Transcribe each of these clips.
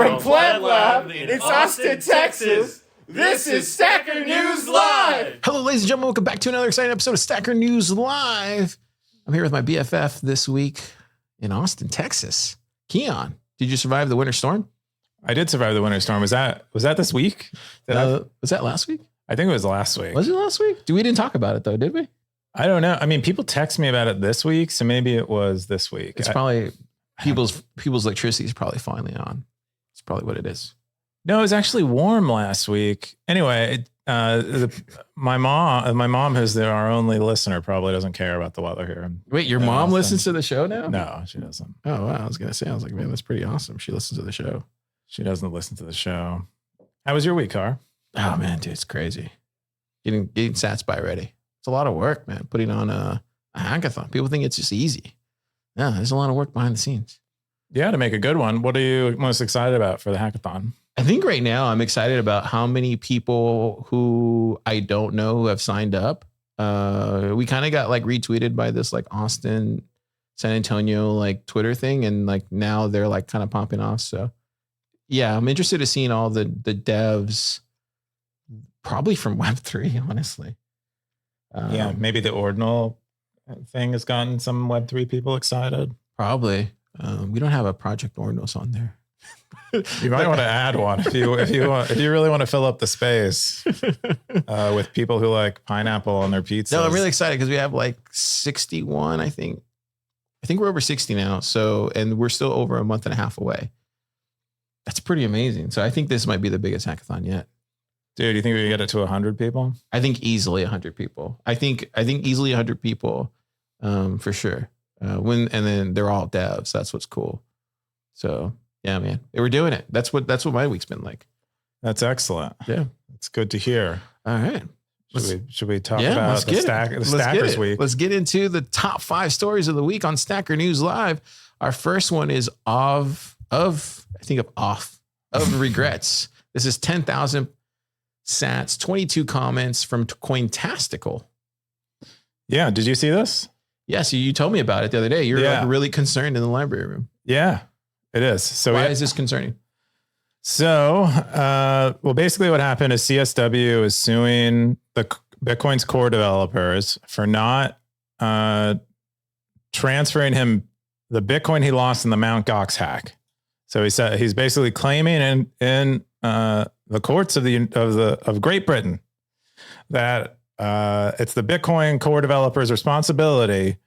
From Plant Lab in Austin, Texas, this is Stacker News Live! Hello, ladies and gentlemen. Welcome back to another exciting episode of Stacker News Live. I'm here with my BFF this week in Austin, Texas. Keon, did you survive the winter storm? I did survive the winter storm. Was that this week? Was that last week? I think it was last week. Was it last week? We didn't talk about it though, did we? I don't know. I mean, people text me about it this week, so maybe it was this week. It's probably people's electricity is probably finally on. It's probably what it is. No, it was actually warm last week. Anyway, my mom, who's our only listener, probably doesn't care about the weather here. Wait, your mom listens to the show now? No, she doesn't. Oh, wow. I was like, man, that's pretty awesome. She listens to the show. She doesn't listen to the show. How was your week, Car? Oh man, dude, it's crazy. Getting Sats by ready. It's a lot of work, man. Putting on a hackathon. People think it's just easy. Yeah, there's a lot of work behind the scenes. Yeah, to make a good one. What are you most excited about for the hackathon? I think right now I'm excited about how many people who I don't know who have signed up. We kind of got like retweeted by this like Austin, San Antonio like Twitter thing, and like now they're like kind of popping off. So yeah, I'm interested in seeing all the devs, probably from Web3, honestly. Yeah, maybe the ordinal thing has gotten some Web3 people excited. Probably. We don't have a Project Ordinals on there. You might want to add one if you really want to fill up the space with people who like pineapple on their pizzas. No, I'm really excited because we have like 61, I think. I think we're over 60 now. So, and we're still over a month and a half away. That's pretty amazing. So I think this might be the biggest hackathon yet. Dude, you think we can get it to 100 people? I think easily 100 people. I think easily 100 people, for sure. And then they're all devs. That's what's cool. So yeah, man, we're doing it. That's what my week's been like. That's excellent. Yeah, it's good to hear. All right. Should we talk about the Stackers week? Let's get into the top 5 stories of the week on Stacker News Live. Our first one is of regrets. This is 10,000 sats, 22 comments from Cointastical. Yeah, did you see this? Yes, you told me about it the other day. You're like really concerned in the library room. Yeah, it is. So why is this concerning? So, well, basically what happened is CSW is suing the Bitcoin's core developers for not transferring him the Bitcoin he lost in the Mt. Gox hack. So he said he's basically claiming in the courts of Great Britain that it's the Bitcoin core developers' responsibility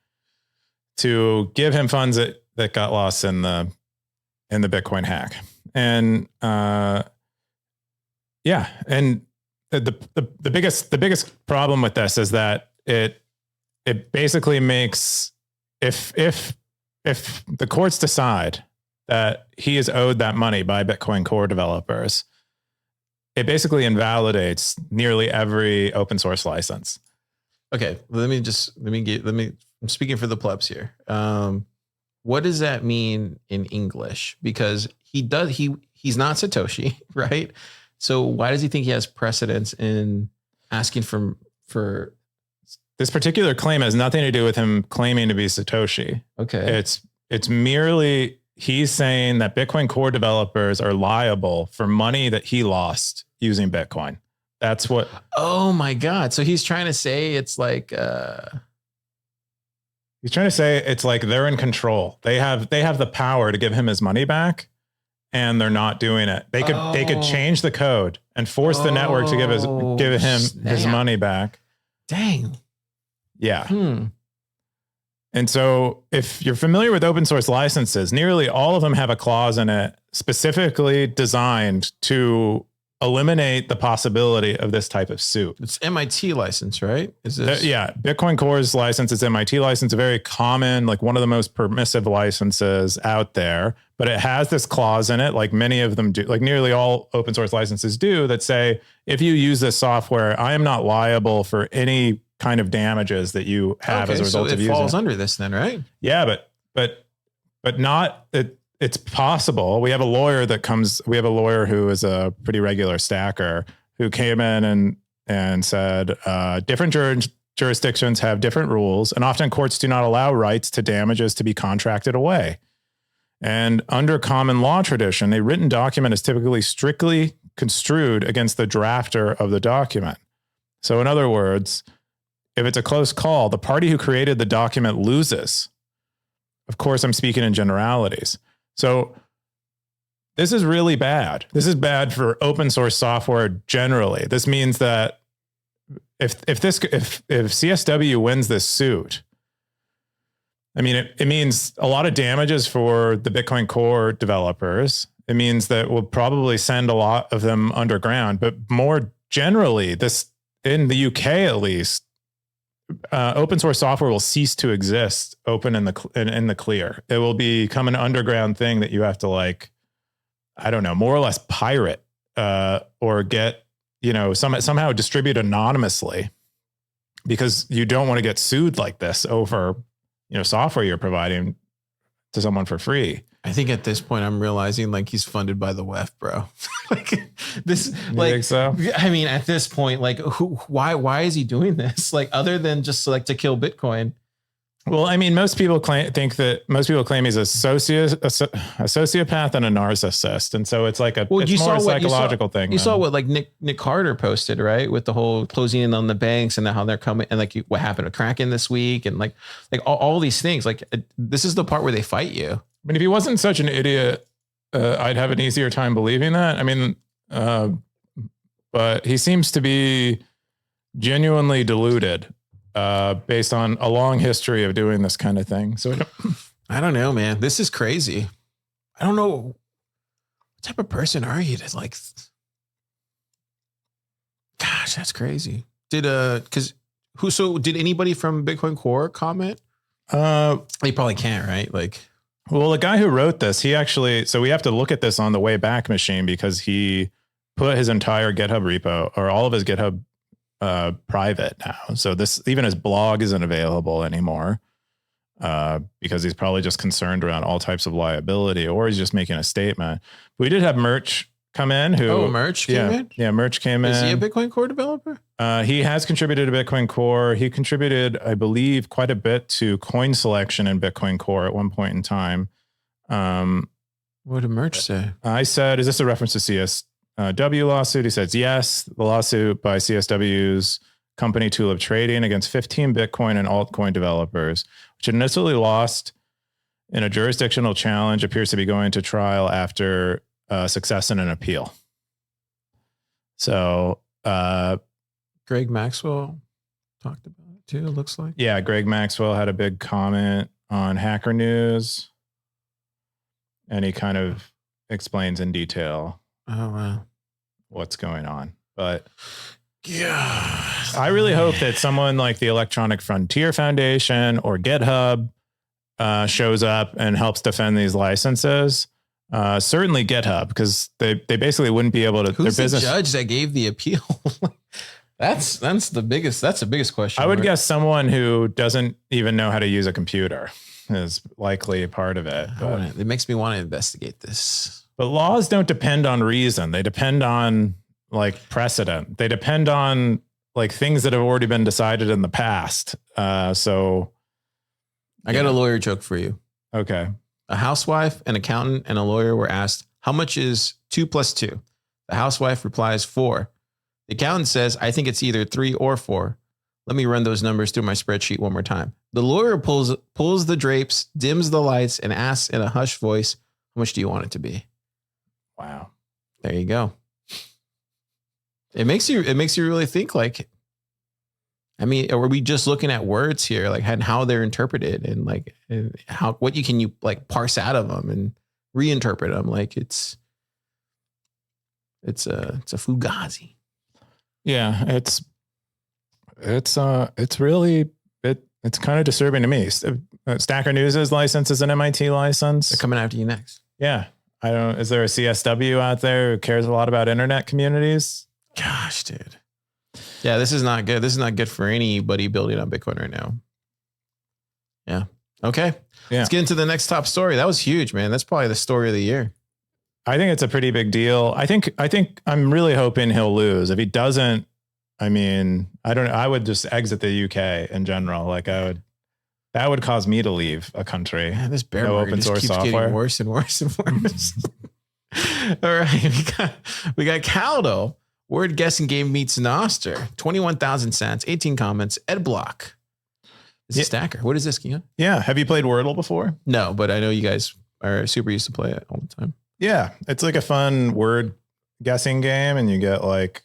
to give him funds that got lost in the Bitcoin hack. And and the biggest problem with this is that it basically makes if the courts decide that he is owed that money by Bitcoin core developers, it basically invalidates nearly every open source license. Okay, I'm speaking for the plebs here. What does that mean in English? Because he's not Satoshi, right? So why does he think he has precedence in asking for this particular claim has nothing to do with him claiming to be Satoshi. Okay. It's merely he's saying that Bitcoin core developers are liable for money that he lost using Bitcoin. That's what. Oh my God. So he's trying to say it's like, he's trying to say it's like they're in control. They have the power to give him his money back, and they're not doing it. They could change the code and force the network to give him his money back. Dang. Yeah. And so if you're familiar with open source licenses, nearly all of them have a clause in it specifically designed to eliminate the possibility of this type of suit. It's MIT license, right? Is this? Yeah. Bitcoin Core's license is MIT license, a very common, like one of the most permissive licenses out there, but it has this clause in it, like many of them do, like nearly all open source licenses do, that say, if you use this software, I am not liable for any kind of damages that you have as a result of using it. So it falls under this then, right? Yeah, but not it. It's possible. We have a lawyer who is a pretty regular stacker who came in and said, different jurisdictions have different rules, and often courts do not allow rights to damages to be contracted away. And under common law tradition, a written document is typically strictly construed against the drafter of the document. So in other words, if it's a close call, the party who created the document loses. Of course, I'm speaking in generalities. So this is really bad. This is bad for open source software generally. This means that if CSW wins this suit, I mean, it means a lot of damages for the Bitcoin Core developers. It means that we'll probably send a lot of them underground, but more generally, this in the UK at least, open source software will cease to exist open in the clear. It will become an underground thing that you have to like, I don't know, more or less pirate or get, somehow distribute anonymously because you don't want to get sued like this over, software you're providing to someone for free. I think at this point I'm realizing like he's funded by the WEF, bro. You think so? I mean, at this point, like why is he doing this? Like other than just like to kill Bitcoin. Well, I mean, most people claim he's a sociopath and a narcissist. And so it's like it's more a psychological thing. You saw what like Nick Carter posted, right? With the whole closing in on the banks and how they're coming and like what happened to Kraken this week and like all these things. Like this is the part where they fight you. I mean, if he wasn't such an idiot, I'd have an easier time believing that. I mean, but he seems to be genuinely deluded. Based on a long history of doing this kind of thing. So I don't know, man. This is crazy. I don't know. What type of person are you to like, gosh, that's crazy. Did anybody from Bitcoin Core comment? You probably can't, right? Like, well, the guy who wrote this, so we have to look at this on the Wayback Machine because he put his entire GitHub repo or all of his GitHub private now. So even his blog isn't available anymore because he's probably just concerned around all types of liability or he's just making a statement. We did have Merch come in Merch came in? Yeah, Merch came in. Is he a Bitcoin Core developer? He has contributed to Bitcoin Core. He contributed, I believe, quite a bit to coin selection in Bitcoin Core at one point in time. What did Merch say? I said, is this a reference to CSW lawsuit? He says, yes, the lawsuit by CSW's company Tulip Trading against 15 Bitcoin and altcoin developers, which initially lost in a jurisdictional challenge, appears to be going to trial after success in an appeal. So Greg Maxwell talked about it too, it looks like. Yeah, Greg Maxwell had a big comment on Hacker News, and he kind of explains in detail what's going on. But yeah, I really hope that someone like the Electronic Frontier Foundation or GitHub shows up and helps defend these licenses. Certainly GitHub, because they basically wouldn't be able to. Who's the judge that gave the appeal? That's the biggest question. I would guess someone who doesn't even know how to use a computer is likely a part of it. It makes me want to investigate this. But laws don't depend on reason. They depend on like precedent. They depend on like things that have already been decided in the past. So I got a lawyer joke for you. Okay. A housewife, an accountant, and a lawyer were asked, how much is 2 + 2? The housewife replies 4. The accountant says, I think it's either 3 or 4. Let me run those numbers through my spreadsheet one more time. The lawyer pulls the drapes, dims the lights, and asks in a hushed voice, how much do you want it to be? Wow. There you go. It makes you really think like, I mean, are we just looking at words here, like how they're interpreted and like what you can like parse out of them and reinterpret them? Like it's a fugazi. Yeah, it's really it's kind of disturbing to me. Stacker News' license is an MIT license. They're coming after you next. Yeah, is there a CSW out there who cares a lot about internet communities? Gosh, dude. Yeah, this is not good. This is not good for anybody building on Bitcoin right now. Yeah. Okay. Yeah. Let's get into the next top story. That was huge, man. That's probably the story of the year. I think it's a pretty big deal. I think I'm really hoping he'll lose. If he doesn't, I mean, I would just exit the UK in general. Like I would. that would cause me to leave a country. Man, this bear No market open just source keeps software. getting worse and worse and worse. All right, we got Caldo. Word guessing game meets Noster. 21,000 cents, 18 comments. Ed Block. This is Stacker. What is this, Keon? Yeah. Have you played Wordle before? No, but I know you guys are super used to play it all the time. Yeah. It's like a fun word guessing game, and you get like,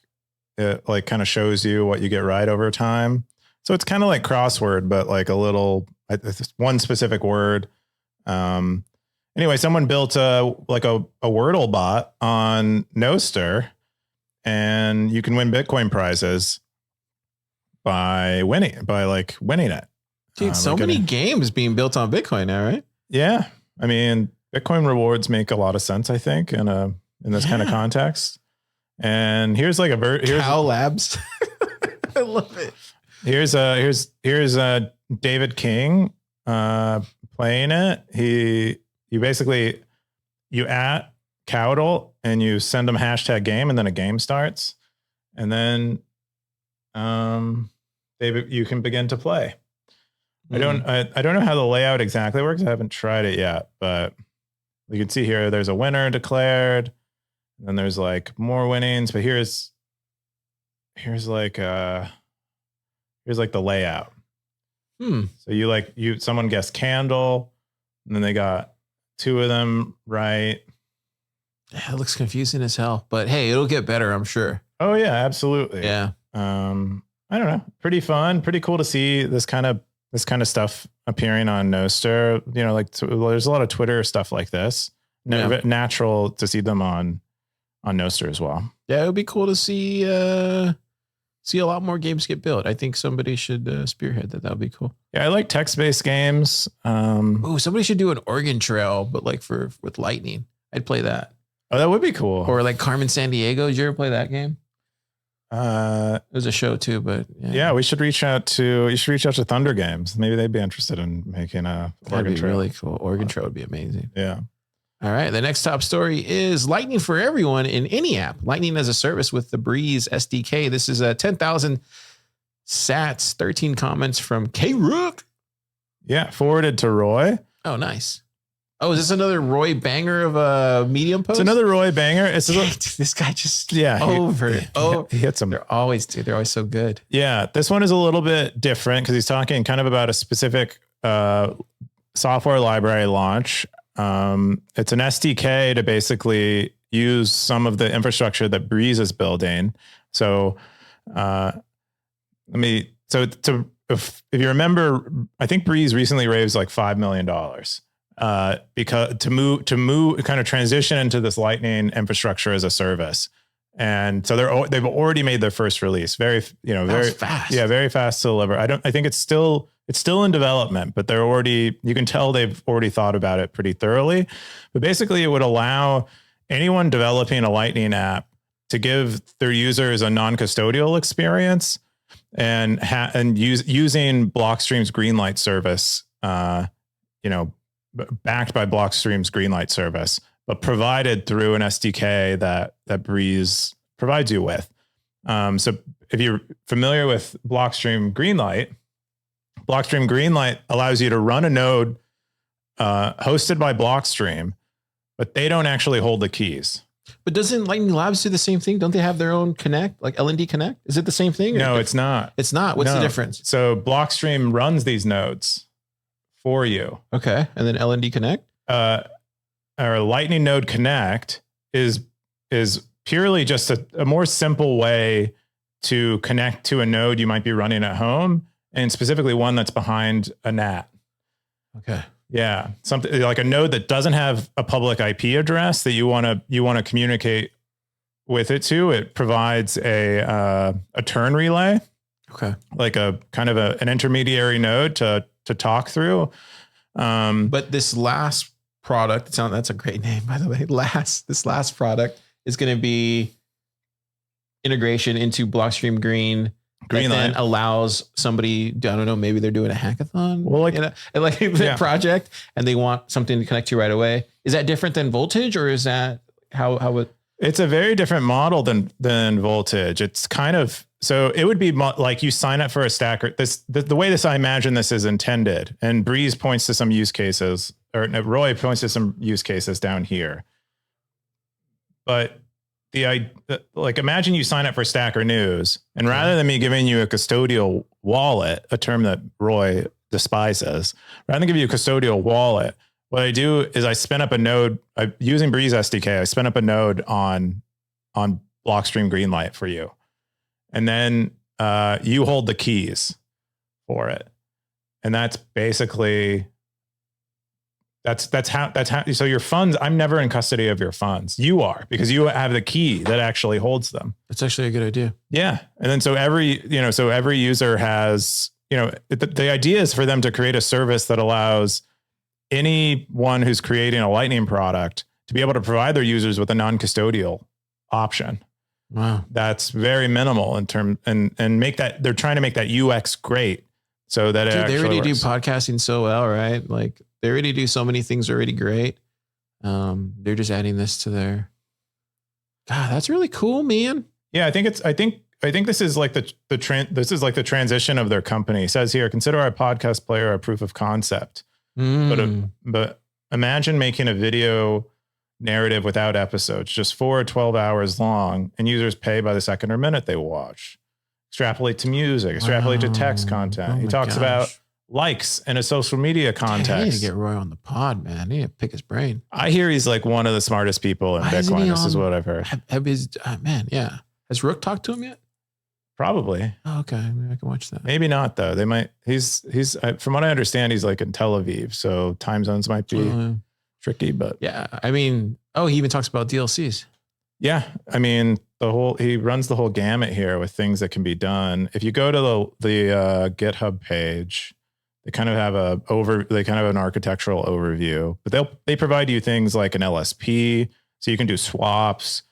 it like kind of shows you what you get right over time. So it's kind of like crossword, but like a little, one specific word. Anyway, someone built a Wordle bot on Noster, and you can win Bitcoin prizes by winning it. Dude, so many games being built on Bitcoin now, right? Yeah. I mean, Bitcoin rewards make a lot of sense, I think, in this kind of context. And here's like Cow Labs. I love it. Here's David King playing it. You at Cowdle and you send them #game, and then a game starts, and then you can begin to play. I don't know how the layout exactly works. I haven't tried it yet, but you can see here there's a winner declared, and then there's like more winnings, but here's like the layout. So someone guessed candle, and then they got 2 of them right. Yeah, it looks confusing as hell, but hey, it'll get better, I'm sure. Oh yeah, absolutely. Yeah. I don't know. Pretty fun. Pretty cool to see this kind of stuff appearing on Noster. You know, like there's a lot of Twitter stuff like this. Natural to see them on Noster as well. Yeah, it would be cool to see a lot more games get built. I think somebody should spearhead that. That would be cool. Yeah, I like text-based games. Somebody should do an Oregon Trail, but like with Lightning. I'd play that. Oh, that would be cool. Or like Carmen Sandiego. Did you ever play that game? It was a show too, but yeah, you should reach out to Thunder Games. Maybe they'd be interested in making a Oregon Trail. Really cool. Oregon Trail would be amazing. Yeah. All right. The next top story is Lightning for everyone in any app. Lightning as a service with the Breeze SDK. This is 10,000 sats, 13 comments from K Rook. Yeah. Forwarded to Roy. Oh, nice. Oh, is this another Roy banger of a Medium post? It's another Roy banger. This guy just he hits them. They're always so good. Yeah, this one is a little bit different because he's talking kind of about a specific software library launch. It's an SDK to basically use some of the infrastructure that Breeze is building. So if you remember, I think Breeze recently raised like $5 million. Because to move kind of transition into this Lightning infrastructure as a service. And so they've already made their first release. Very fast. Yeah. Very fast to deliver. I think it's still in development, but you can tell they've already thought about it pretty thoroughly. But basically it would allow anyone developing a Lightning app to give their users a non-custodial experience and using Blockstream's Greenlight service, backed by Blockstream's Greenlight service, but provided through an SDK that Breeze provides you with. So if you're familiar with Blockstream Greenlight allows you to run a node hosted by Blockstream, but they don't actually hold the keys. But doesn't Lightning Labs do the same thing? Don't they have their own Connect, like LND Connect? Is it the same thing? No, it's not. It's not. What's the difference? So Blockstream runs these nodes for you. Okay. And then LND Connect? Or Lightning Node Connect is purely just a more simple way to connect to a node you might be running at home, and specifically one that's behind a NAT. Okay. Yeah. Something like a node that doesn't have a public IP address that you want to communicate with it to. It provides a turn relay. Okay. Like a kind of an intermediary node to talk through. But this last product, that's a great name, by the way. This last product is going to be integration into Blockstream Greenlight then allows somebody, I don't know, maybe they're doing a hackathon, a project, and they want something to connect to right away. Is that different than Voltage, or is that how it? It's a very different model than Voltage. It's kind of So it would be like you sign up for a stacker. The way I imagine this is intended, and Breeze points to some use cases, or no, Roy points to some use cases down here. But imagine you sign up for Stacker News, and rather than me giving you a custodial wallet, a term that Roy despises, rather than give you a custodial wallet, what I do is I spin up a node using Breeze SDK. I spin up a node on Blockstream Greenlight for you. And then you hold the keys for it. And that's basically, that's how, so your funds, I'm never in custody of your funds. You are, because you have the key that actually holds them. That's actually a good idea. Yeah. And then so every user has, the idea is for them to create a service that allows anyone who's creating a Lightning product to be able to provide their users with a non-custodial option. Wow. That's very minimal in term and make that, they're trying to make that UX great so that they already works. do podcasting so well, right? Like they already do so many things already great. They're just adding this to their, God, that's really cool, man. Yeah. I think this is like the transition of their company. It says here, consider our podcast player a proof of concept. But imagine making a video narrative without episodes, just 4 or 12 hours long, and users pay by the second or minute they watch. Extrapolate to music, extrapolate to text content. He talks about likes in a social media context. I need to get Roy on the pod, man. I need to pick his brain. I hear he's like one of the smartest people in Bitcoin. This is what I've heard. Man, yeah. Has Rook talked to him yet? Probably. Oh, okay. Maybe I can watch that. Maybe not though. They might. He's from what I understand, he's like in Tel Aviv, so time zones might be tricky. But yeah, I mean, he even talks about DLCs. Yeah, I mean he runs the whole gamut here with things that can be done. If you go to the GitHub page, they kind of have an architectural overview, but they provide you things like an LSP, so you can do swaps.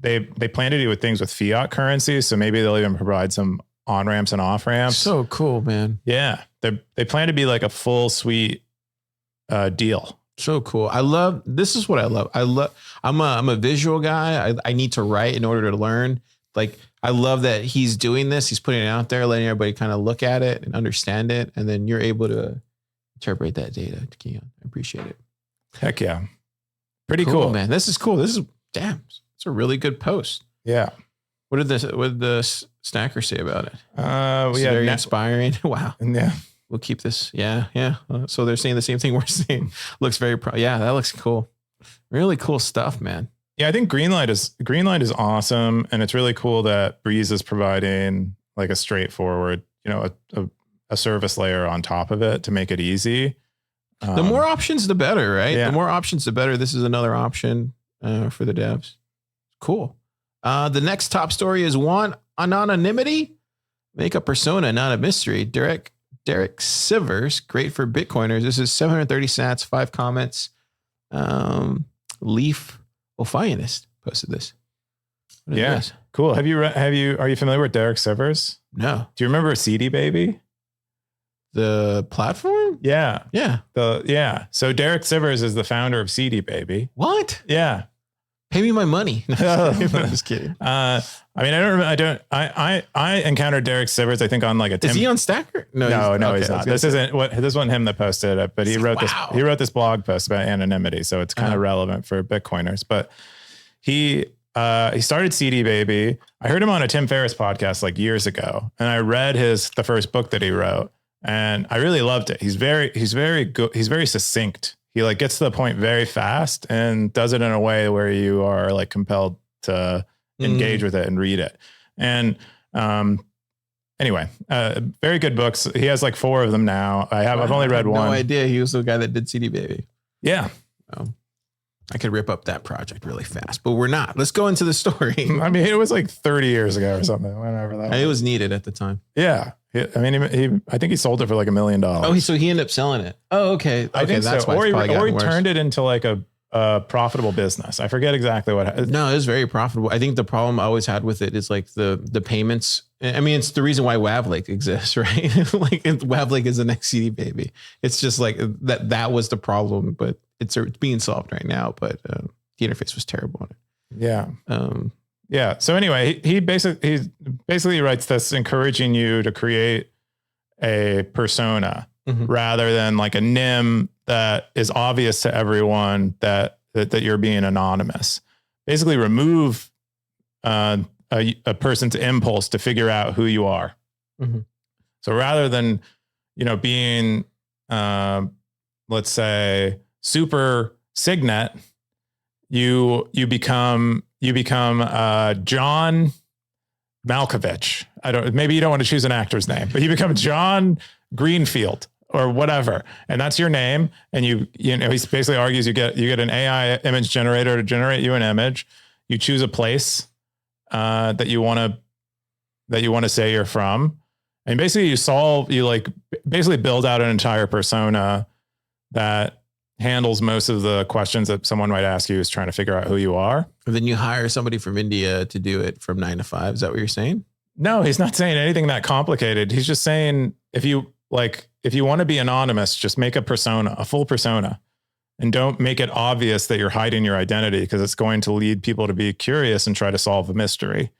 They plan to do things with fiat currency, so maybe they'll even provide some on ramps and off ramps. So cool, man. Yeah, they plan to be like a full suite deal. So cool. This is what I love. I'm a visual guy. I need to write in order to learn. Like I love that he's doing this. He's putting it out there, letting everybody kind of look at it and understand it, and then you're able to interpret that data. Keon, I appreciate it. Heck yeah, pretty cool, man. This is cool. This is damn. It's a really good post. Yeah. What did the stacker say about it? Very inspiring. Wow. Yeah. We'll keep this. Yeah. Yeah. So they're saying the same thing we're saying. Looks very yeah, that looks cool. Really cool stuff, man. Yeah, I think Greenlight is awesome, and it's really cool that Breeze is providing like a straightforward, a service layer on top of it to make it easy. The more options, the better, right? Yeah. The more options, the better. This is another option for the devs. Cool. The next top story is anonymity. Make a persona, not a mystery. Derek Sivers, great for Bitcoiners. This is 730 sats, 5 comments. Leaf Ophianist posted this. Yeah, cool. Are you familiar with Derek Sivers? No. Do you remember CD Baby? The platform? Yeah. Yeah. So Derek Sivers is the founder of CD Baby. What? Yeah. Pay me my money. No, I'm just kidding. I encountered Derek Sivers, I think on like a Is he on Stacker? No, he's not. This wasn't him that posted it, but he wrote this blog post about anonymity. So it's kind of relevant for Bitcoiners, but he started CD Baby. I heard him on a Tim Ferriss podcast like years ago, and I read the first book that he wrote, and I really loved it. He's very good. He's very succinct. He like gets to the point very fast and does it in a way where you are like compelled to engage with it and read it. And anyway, very good books. He has like 4 of them now. I've only read one. No idea he was the guy that did CD Baby. Yeah. I could rip up that project really fast, but we're not. Let's go into the story. I mean, it was like 30 years ago or something. Whenever that it was needed at the time. Yeah. I mean, I think he sold it for like $1 million. Oh, so he ended up selling it. Oh, okay. I think that's so. why Or he turned it into like a profitable business. I forget exactly what. No, it was very profitable. I think the problem I always had with it is like the payments. I mean, it's the reason why WavLake exists, right? Like WavLake is the next CD Baby. It's just like that was the problem, but it's being solved right now. But the interface was terrible on it. Yeah. Yeah. So anyway, he basically basically he writes this encouraging you to create a persona rather than like a nim that is obvious to everyone that you're being anonymous. Basically remove a person's impulse to figure out who you are. So rather than, being, let's say super Signet, you become John Malkovich. Maybe you don't want to choose an actor's name, but you become John Greenfield or whatever. And that's your name. And he basically argues you get an AI image generator to generate you an image. You choose a place that you want to say you're from. And basically you basically build out an entire persona that handles most of the questions that someone might ask you, is trying to figure out who you are. And then you hire somebody from India to do it from 9 to 5. Is that what you're saying? No, he's not saying anything that complicated. He's just saying, if you want to be anonymous, just make a persona, a full persona, and don't make it obvious that you're hiding your identity, because it's going to lead people to be curious and try to solve a mystery.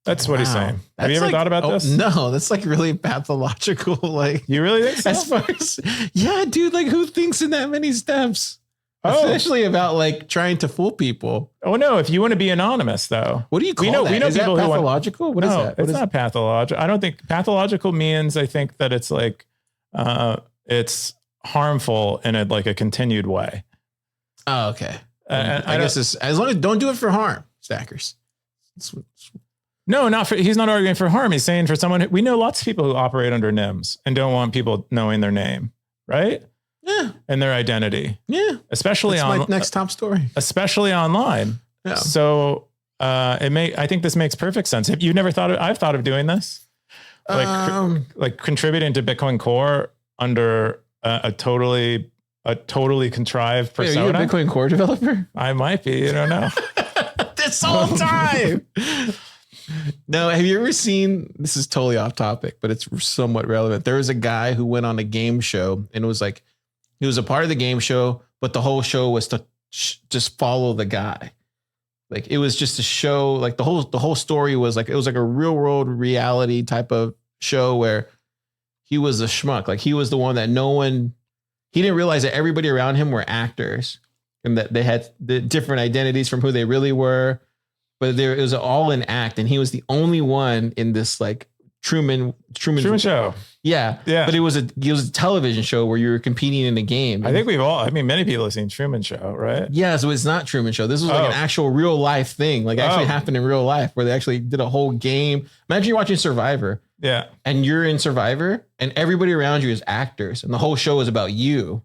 That's what he's saying. Have you ever thought about this? No, that's like really pathological. Like, you really think so? As far as, yeah, dude, like who thinks in that many steps? Especially about like trying to fool people. Oh no, if you want to be anonymous though. What do you call that? We know is people that pathological? What is that? It's not pathological. I don't think pathological means, I think that it's like, it's harmful in a continued way. Oh, okay. I guess it's, as long as don't do it for harm, stackers. No, he's not arguing for harm. He's saying for someone, we know lots of people who operate under NIMS and don't want people knowing their name, right? Yeah. And their identity. Yeah. Especially my next top story. Especially online. Yeah. So I think this makes perfect sense. If you've never I've thought of doing this, like contributing to Bitcoin Core under a totally contrived persona. Are you a Bitcoin Core developer? I might be. You don't know. This whole time. No, have you ever seen, this is totally off topic, but it's somewhat relevant. There was a guy who went on a game show, and it was like, he was a part of the game show, but the whole show was to just follow the guy. Like, it was just a show, like the whole story was like, it was like a real world reality type of show where he was a schmuck. Like, he was the one that he didn't realize that everybody around him were actors and that they had the different identities from who they really were. But it was all an act, and he was the only one in this like Truman show. Yeah. But it was a television show where you were competing in a game. I think many people have seen Truman Show, right? Yeah, so it's not Truman Show. This was like an actual real life thing, like actually happened in real life, where they actually did a whole game. Imagine you're watching Survivor. Yeah. And you're in Survivor, and everybody around you is actors, and the whole show is about you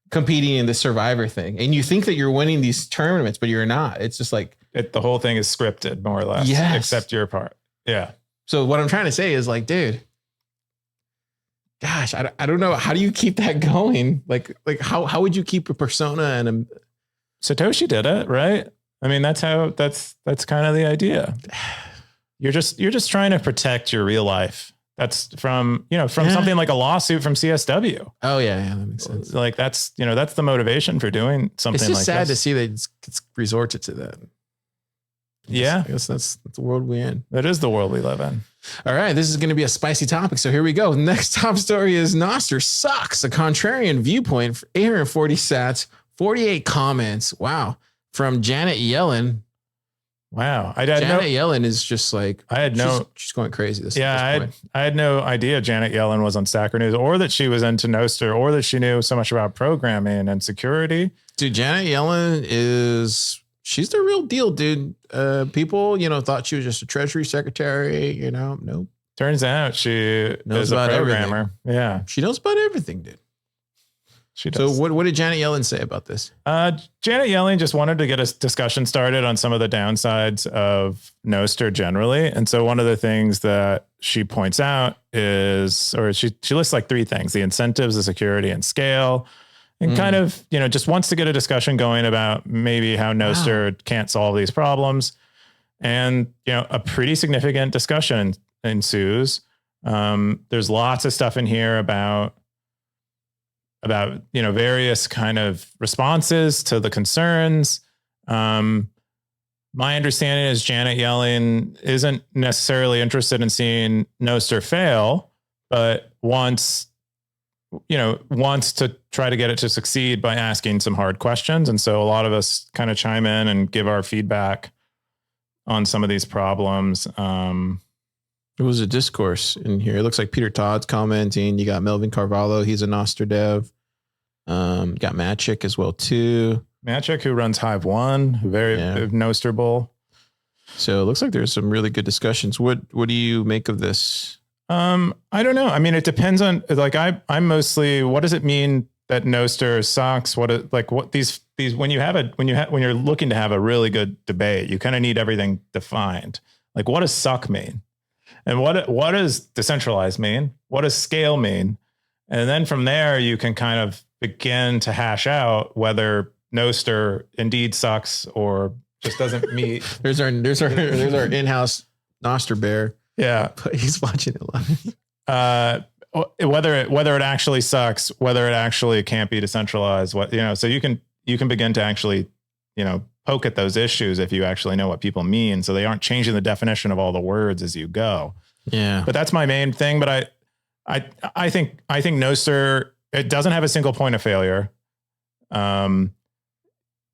competing in the Survivor thing. And you think that you're winning these tournaments, but you're not. It's just like, the whole thing is scripted, more or less. Yes. Except your part. Yeah. So what I'm trying to say is like, dude, gosh, I don't know. How do you keep that going? Like how would you keep a persona and Satoshi did it, right? I mean, that's kind of the idea. You're just trying to protect your real life. That's from something like a lawsuit from CSW. Oh yeah, that makes sense. Like that's the motivation for doing something like this. It's just sad to see that it's resorted to that. Yeah. I guess that's the world we're in. That is the world we live in. All right. This is going to be a spicy topic. So here we go. Next top story is Nostr sucks. A contrarian viewpoint for 840 sats, 48 comments. Wow. From Janet Yellen. Wow. Janet Yellen is just like, she's going crazy. I had no idea Janet Yellen was on Stacker News, or that she was into Nostr, or that she knew so much about programming and security. Dude, Janet Yellen she's the real deal, dude. People, thought she was just a treasury secretary, nope. Turns out she knows is a programmer. Everything. Yeah. She knows about everything, dude. She does. So what did Janet Yellen say about this? Janet Yellen just wanted to get a discussion started on some of the downsides of Nostr generally. And so one of the things that she points out is, or she lists like 3 things: the incentives, the security, and scale. And kind of, just wants to get a discussion going about maybe how Nostr can't solve these problems. And, a pretty significant discussion ensues. There's lots of stuff in here about various kind of responses to the concerns. My understanding is Janet Yellen isn't necessarily interested in seeing Nostr fail, but wants to try to get it to succeed by asking some hard questions. And so a lot of us kind of chime in and give our feedback on some of these problems. It was a discourse in here. It looks like Peter Todd's commenting. You got Melvin Carvalho. He's a Nostr dev. You got Magic as well too. Magic, who runs Hive One, very Nosterable. So it looks like there's some really good discussions. What do you make of this? I don't know. I mean, it depends on, like, I'm mostly, what does it mean that Nostr sucks? When you're looking to have a really good debate, you kind of need everything defined. Like, what does suck mean? And what does decentralized mean? What does scale mean? And then from there, you can kind of begin to hash out whether Nostr indeed sucks or just doesn't meet. there's our in-house Nostr bear. Yeah, but he's watching it live. Whether it actually sucks, whether it actually can't be decentralized, so you can begin to actually, poke at those issues if you actually know what people mean. So they aren't changing the definition of all the words as you go. Yeah. But that's my main thing. But I think Nostr, it doesn't have a single point of failure.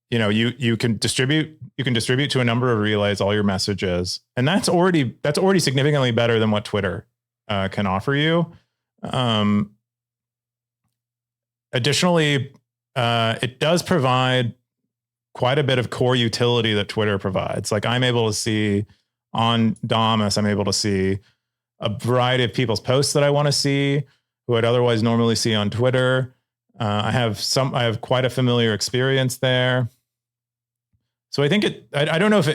You can distribute to a number of relays all your messages, and that's already significantly better than what Twitter can offer you. Additionally, it does provide quite a bit of core utility that Twitter provides. Like, I'm able to see on Damus, I'm able to see a variety of people's posts that I want to see, who I'd otherwise normally see on Twitter. I have quite a familiar experience there. So I think I don't know if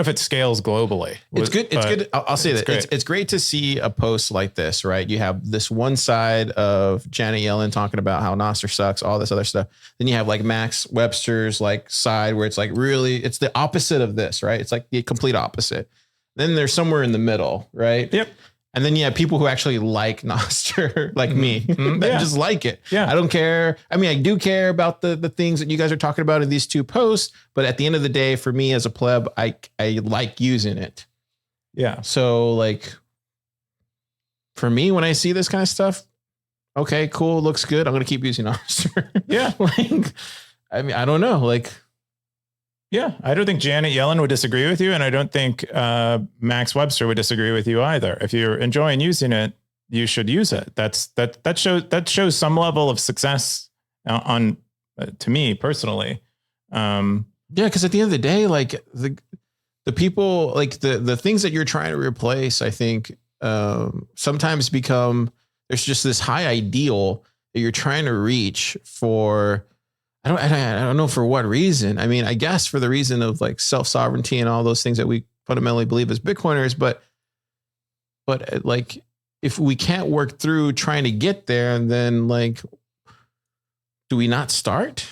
it scales globally. It's good. It's good. I'll say that it's great to see a post like this, right? You have this one side of Janet Yellen talking about how Nostr sucks, all this other stuff. Then you have like Max Webster's like side where it's like really, it's the opposite of this, right? It's like the complete opposite. Then there's somewhere in the middle, right? Yep. And then you have people who actually like Nostr, like me, that just like it. Yeah. I don't care. I mean, I do care about the things that you guys are talking about in these two posts, but at the end of the day, for me as a pleb, I like using it. Yeah. So like, for me, when I see this kind of stuff, okay, cool, looks good. I'm going to keep using Nostr. Yeah. Like, I mean, I don't know. Like, yeah, I don't think Janet Yellen would disagree with you, and I don't think Max Webster would disagree with you either. If you're enjoying using it, you should use it. That shows some level of success on to me personally. Yeah, because at the end of the day, like the people, like the things that you're trying to replace, I think sometimes become, there's just this high ideal that you're trying to reach for. I don't know for what reason. I mean, I guess for the reason of like self-sovereignty and all those things that we fundamentally believe as Bitcoiners, but like, if we can't work through trying to get there, and then like, do we not start?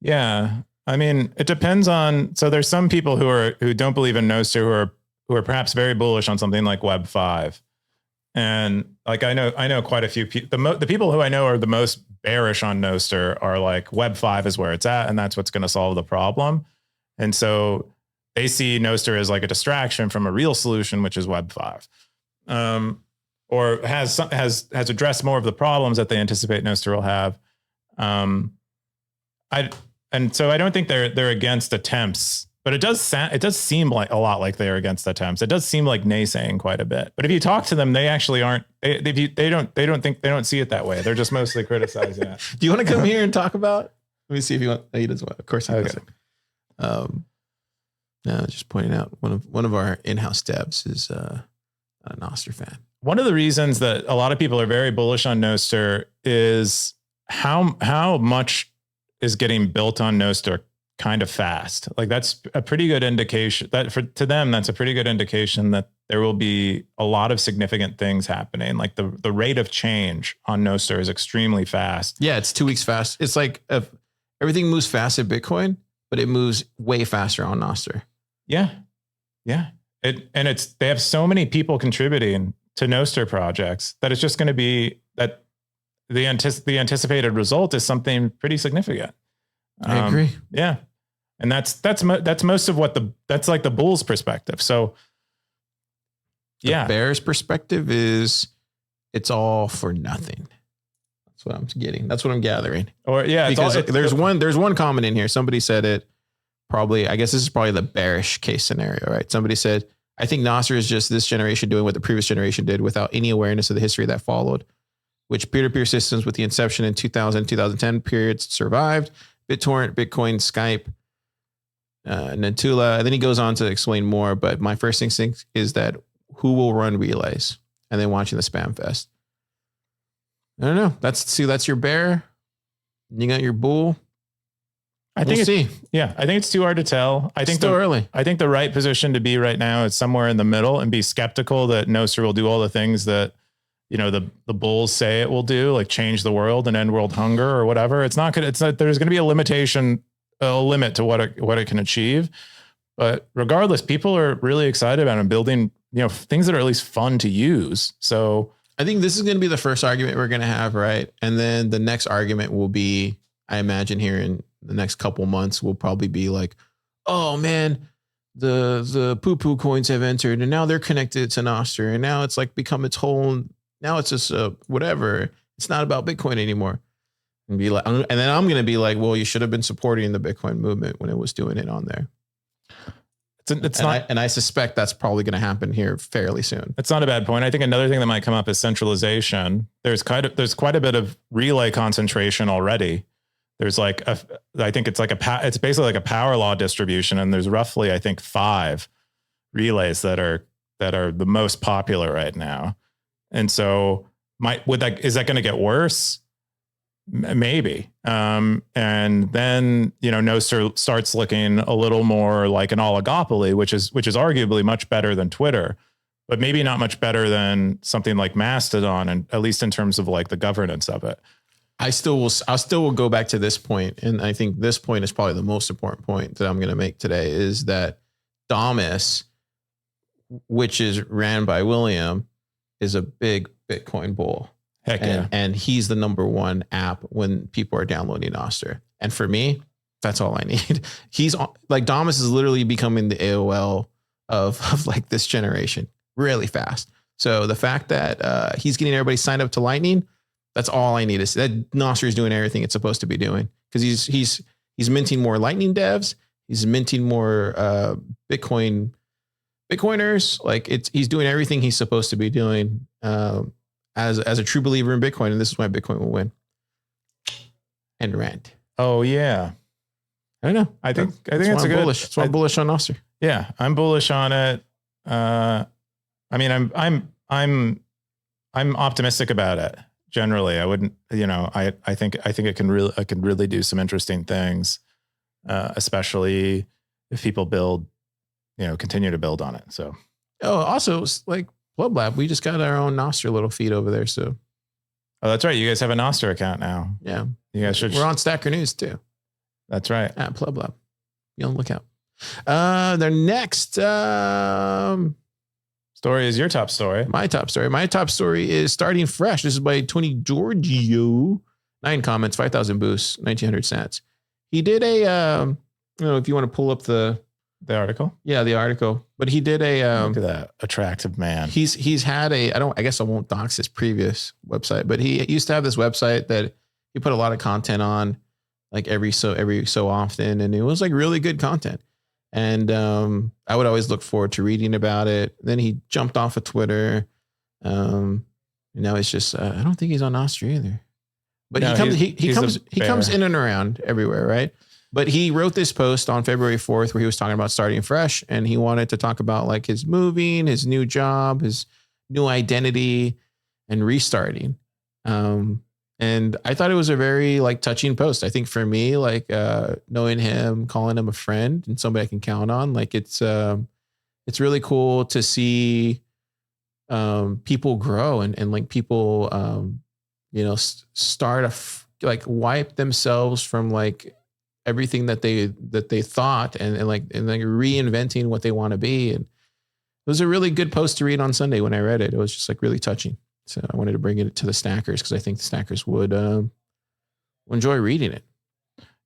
Yeah. I mean, it depends on, so there's some people who don't believe in Nostr who are perhaps very bullish on something like Web 5. And like, I know quite a few people, the people who I know are the most bearish on Nostr are like, Web 5 is where it's at, and that's what's going to solve the problem. And so they see Nostr as like a distraction from a real solution, which is Web 5, or has addressed more of the problems that they anticipate Nostr will have. And so I don't think they're against attempts, but it does seem like a lot like they're against attempts. It does seem like naysaying quite a bit. But if you talk to them, they actually aren't. They don't see it that way. They're just mostly criticizing it. Do you want to come here and talk about? Let me see if you want. He doesn't want. Of course he doesn't. No, just pointing out one of our in-house devs is a Nostr fan. One of the reasons that a lot of people are very bullish on Nostr is how much is getting built on Nostr kind of fast. Like, that's a pretty good indication that to them, that's a pretty good indication that there will be a lot of significant things happening. Like the rate of change on Nostr is extremely fast. Yeah. It's 2 weeks fast. It's like everything moves fast at Bitcoin, but it moves way faster on Nostr. Yeah. Yeah. They have so many people contributing to Nostr projects that it's just going to be that the anticipated result is something pretty significant. I agree. Yeah. And that's most of what that's like the bull's perspective. So The bear's perspective is it's all for nothing. That's what I'm getting. That's what I'm gathering. Or because there's one comment in here. Somebody said it probably, I guess this is probably the bearish case scenario, right? Somebody said, I think Nostr is just this generation doing what the previous generation did without any awareness of the history that followed, which peer-to-peer systems with the inception in 2000, 2010 periods survived. BitTorrent, Bitcoin, Skype, Netula. And then he goes on to explain more. But my first instinct is that who will run relays? And then watching the spam fest. I don't know. That's your bear. You got your bull. I think it's too hard to tell. I think still early. I think the right position to be right now is somewhere in the middle and be skeptical that Nostr will do all the things that, the bulls say it will do, like change the world and end world hunger or whatever. There's going to be a limit to what it can achieve. But regardless, people are really excited about it, building, things that are at least fun to use. So I think this is going to be the first argument we're going to have, right? And then the next argument will be, I imagine here in the next couple months, will probably be like, oh man, the poo-poo coins have entered and now they're connected to Nostr and now it's like become its whole, now it's just whatever. It's not about Bitcoin anymore. And be like, and then I'm going to be like, well, you should have been supporting the Bitcoin movement when it was doing it on there. I suspect that's probably going to happen here fairly soon. It's not a bad point. I think another thing that might come up is centralization. There's quite a bit of relay concentration already. There's I think it's it's basically like a power law distribution, and there's roughly, I think, 5 relays that are the most popular right now. And so is that going to get worse? Maybe. And then, Nostr starts looking a little more like an oligopoly, which is arguably much better than Twitter, but maybe not much better than something like Mastodon, and at least in terms of like the governance of it. I still will go back to this point. And I think this point is probably the most important point that I'm going to make today, is that Damus, which is ran by William, is a big Bitcoin bull. Heck yeah. And he's the number one app when people are downloading Nostr. And for me, that's all I need. He's like, Damus is literally becoming the AOL of like this generation really fast. So the fact that he's getting everybody signed up to Lightning, that's all I need is that Nostr is doing everything it's supposed to be doing, because he's minting more Lightning devs. He's minting more Bitcoiners. Like he's doing everything he's supposed to be doing. As a true believer in Bitcoin, and this is why Bitcoin will win. And rant. Oh yeah, I don't know. I think it's a good. Bullish. That's why I'm bullish on Nostr. Yeah, I'm bullish on it. I mean, I'm optimistic about it. Generally, I wouldn't. I think it can really do some interesting things, especially if people continue to build on it. So. Oh, also like Club Lab, we just got our own Nostr little feed over there. So, that's right. You guys have a Nostr account now. Yeah, you guys should. We're on Stacker News too. That's right. At Club Lab. Be on the lookout. Their next story is your top story. My top story. My top story is Starting Fresh. This is by Tony Giorgio. 9 comments, 5,000 boosts, 1,900 sats. He did a. If you want to pull up the article. Yeah, the article. But he did a look at that attractive man. He's had I guess I won't dox his previous website, but he used to have this website that he put a lot of content on, like every so often, and it was like really good content. And I would always look forward to reading about it. Then he jumped off of Twitter. And now it's just I don't think he's on Nostr either. But no, he comes in and around everywhere, right? But he wrote this post on February 4th where he was talking about starting fresh, and he wanted to talk about like his moving, his new job, his new identity, and restarting. And I thought it was a very like touching post. I think for me, like knowing him, calling him a friend and somebody I can count on, like it's really cool to see people grow and like people start wipe themselves from like everything that they thought and reinventing what they want to be. And it was a really good post to read on Sunday when I read it. It was just like really touching. So I wanted to bring it to the Stackers because I think the Stackers would enjoy reading it.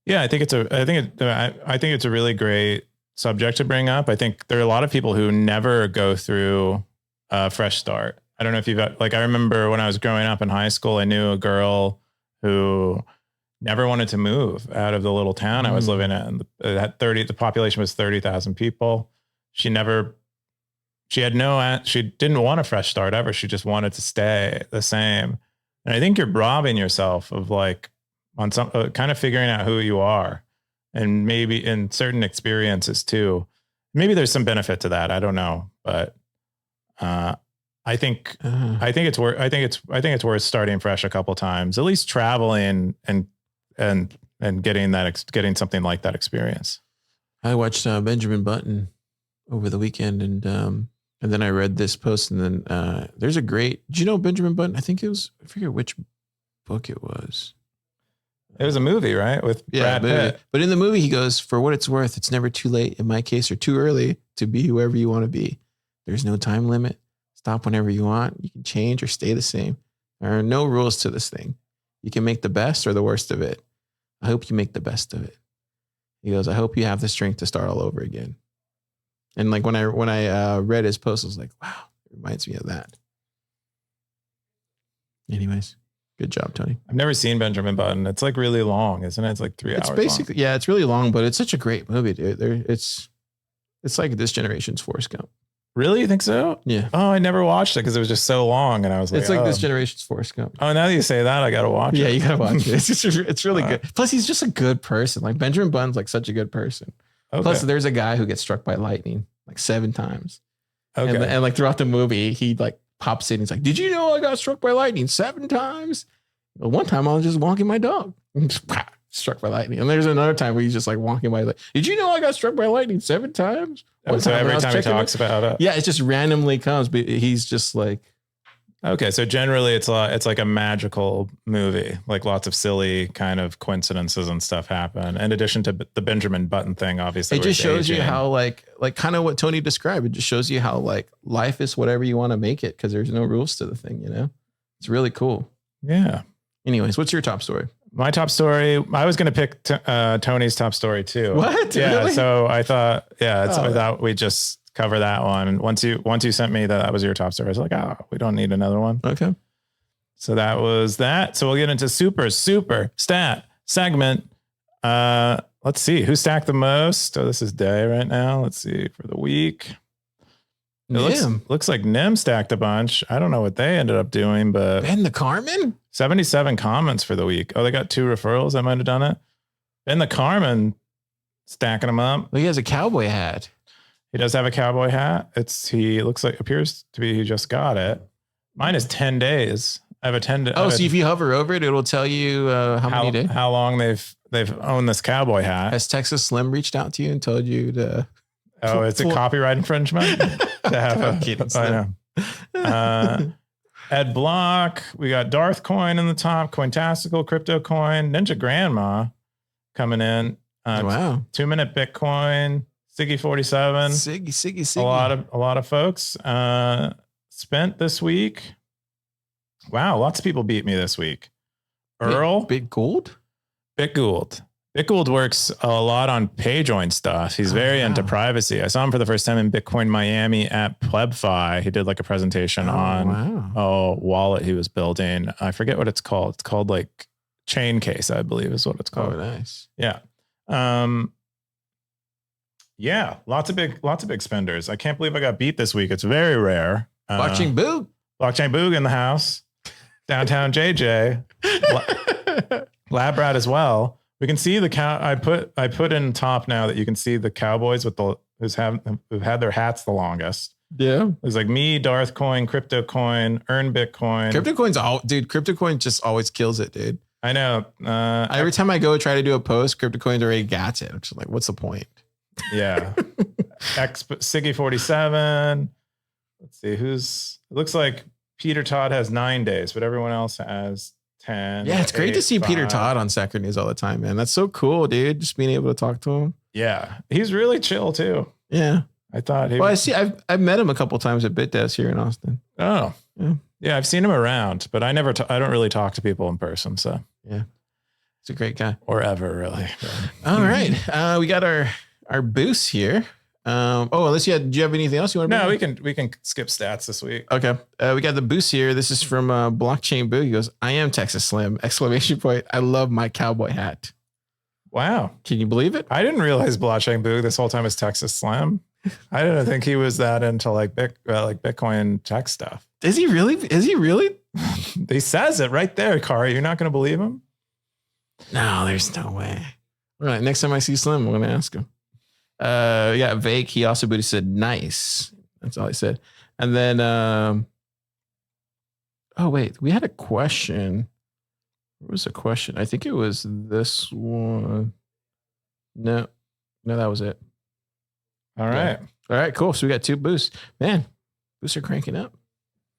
Yeah, I think it's a really great subject to bring up. I think there are a lot of people who never go through a fresh start. I don't know if you've like, I remember when I was growing up in high school, I knew a girl who never wanted to move out of the little town I was living in. It had the population was 30,000 people. She didn't want a fresh start ever. She just wanted to stay the same. And I think you're robbing yourself of like on some kind of figuring out who you are, and maybe in certain experiences too. Maybe there's some benefit to that. I don't know, but I think it's worth starting fresh a couple times, at least traveling and getting something like that experience. I watched Benjamin Button over the weekend, and then I read this post, and then there's a great. Do you know Benjamin Button? I forget which book it was. It was a movie, right? With Brad Pitt. But in the movie, he goes, "For what it's worth, it's never too late, in my case, or too early to be whoever you want to be. There's no time limit. Stop whenever you want. You can change or stay the same. There are no rules to this thing. You can make the best or the worst of it. I hope you make the best of it." He goes, "I hope you have the strength to start all over again." And like when I read his post, I was like, wow, it reminds me of that. Anyways, good job, Tony. I've never seen Benjamin Button. It's like really long, isn't it? It's like 3 hours. It's basically long. Yeah, it's really long, but it's such a great movie, dude. It's like this generation's Forrest Gump. Really? You think so? Yeah. Oh, I never watched it because it was just so long, and I was like, it's like this generation's Forrest Gump. Oh, now that you say that, I got to watch it. Yeah, you got to watch it. It's really good. Plus, he's just a good person. Like Benjamin Button's like such a good person. Okay. Plus, there's a guy who gets struck by lightning like 7 times. Okay. And like throughout the movie, he like pops in. He's like, "Did you know I got struck by lightning 7 times? Well, one time I was just walking my dog, struck by lightning." And there's another time where he's just like walking by. Like, "Did you know I got struck by lightning 7 times?" So every time he talks about it. Yeah, it just randomly comes, but he's just like. Okay, so generally it's like a magical movie, like lots of silly kind of coincidences and stuff happen. In addition to the Benjamin Button thing, obviously. It just shows you how like kind of what Tony described. It just shows you how like life is whatever you want to make it, because there's no rules to the thing, you know? It's really cool. Yeah. Anyways, what's your top story? My top story, I was going to pick Tony's top story too. What? Yeah, really? So I thought, I thought we just cover that one. And once you sent me that was your top story, I was like, we don't need another one. Okay. So that was that. So we'll get into super stat segment. Let's see who stacked the most. Oh, this is day right now. Let's see for the week. Looks like Nim stacked a bunch. I don't know what they ended up doing, but Ben the Carmen? 77 comments for the week. Oh, they got 2 referrals. I might have done it. Ben the Carmen stacking them up. Well, he has a cowboy hat. He does have a cowboy hat. Appears to be he just got it. Mine is 10 days. I have a 10 day. Oh, so if you hover over it, it'll tell you how many days? How long they've owned this cowboy hat. Has Texas Slim reached out to you and told you to? Oh, it's a copyright infringement to have I know. Ed Block. We got Darth Coin in the top. Cointastical, Crypto Coin, Ninja Grandma coming in. Wow. 2-minute Bitcoin. Siggy 47. Siggy. A lot of folks spent this week. Wow, lots of people beat me this week. Earl. Big Gould? Bitgould. Bitgould works a lot on PayJoin stuff. He's very into privacy. I saw him for the first time in Bitcoin Miami at PlebFi. He did like a presentation on a wallet he was building. I forget what it's called. It's called like Chaincase, I believe is what it's called. Oh, nice. Yeah. Yeah, lots of big spenders. I can't believe I got beat this week. It's very rare. Blockchain Boog in the house. Downtown JJ. Lab Rat as well. We can see the cow. I put in top now that you can see the Cowboys with who've had their hats the longest. Yeah. It's like me, Darth Coin, Crypto Coin, Earn Bitcoin. Crypto Coin just always kills it, dude. I know. Every time I go try to do a post, Crypto Coin's already got it. I'm just like, what's the point? Yeah. Siggy 47. Let's see it looks like Peter Todd has 9 days, but everyone else has 10. Yeah, it's great to see 5. Peter Todd on Sacred News all the time, man. That's so cool, dude. Just being able to talk to him. Yeah. He's really chill too. Yeah. I thought I've met him a couple times at BitDevs here in Austin. Oh. Yeah, I've seen him around, but I don't really talk to people in person, so. Yeah. He's a great guy. Or ever, really. All right. We got our boosts here. Unless do you have anything else you want to No, we can skip stats this week. Okay. We got the boost here. This is from Blockchain Boo. He goes, I am Texas Slim! ! I love my cowboy hat. Wow. Can you believe it? I didn't realize Blockchain Boo this whole time is Texas Slim. I didn't think he was that into like Bitcoin tech stuff. Is he really? He says it right there, Kari. You're not going to believe him? No, there's no way. All right. Next time I see Slim, I'm going to ask him. Vake. He also booty said nice. That's all he said. And then, we had a question. What was the question? I think it was this one. No, that was it. All right. Yeah. All right, cool. So we got 2 boosts. Man, boosts are cranking up.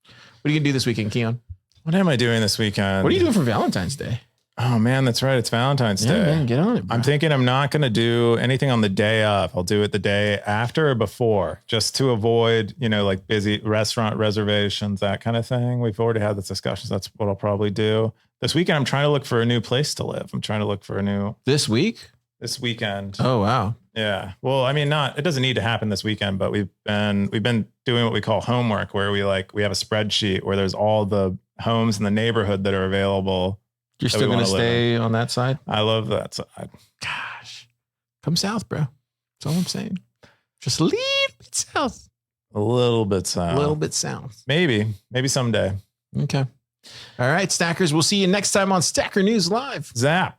What are you going to do this weekend, Keon? What am I doing this weekend? What are you doing for Valentine's Day? Oh, man, that's right. It's Valentine's Day. Man, get on it, bro. I'm thinking I'm not going to do anything on the day of. I'll do it the day after or before, just to avoid, like busy restaurant reservations, that kind of thing. We've already had this discussion. So that's what I'll probably do. This weekend, I'm trying to look for a new place to live. I'm trying to look for a new... This weekend? Oh, wow. Yeah. Well, I mean, it doesn't need to happen this weekend, but we've been doing what we call homework, where we have a spreadsheet where there's all the homes in the neighborhood that are available. You're still going to stay on that side? I love that side. Gosh. Come south, bro. That's all I'm saying. Just a little bit south. A little bit south. A little bit south. Maybe someday. Okay. All right, Stackers. We'll see you next time on Stacker News Live. Zap.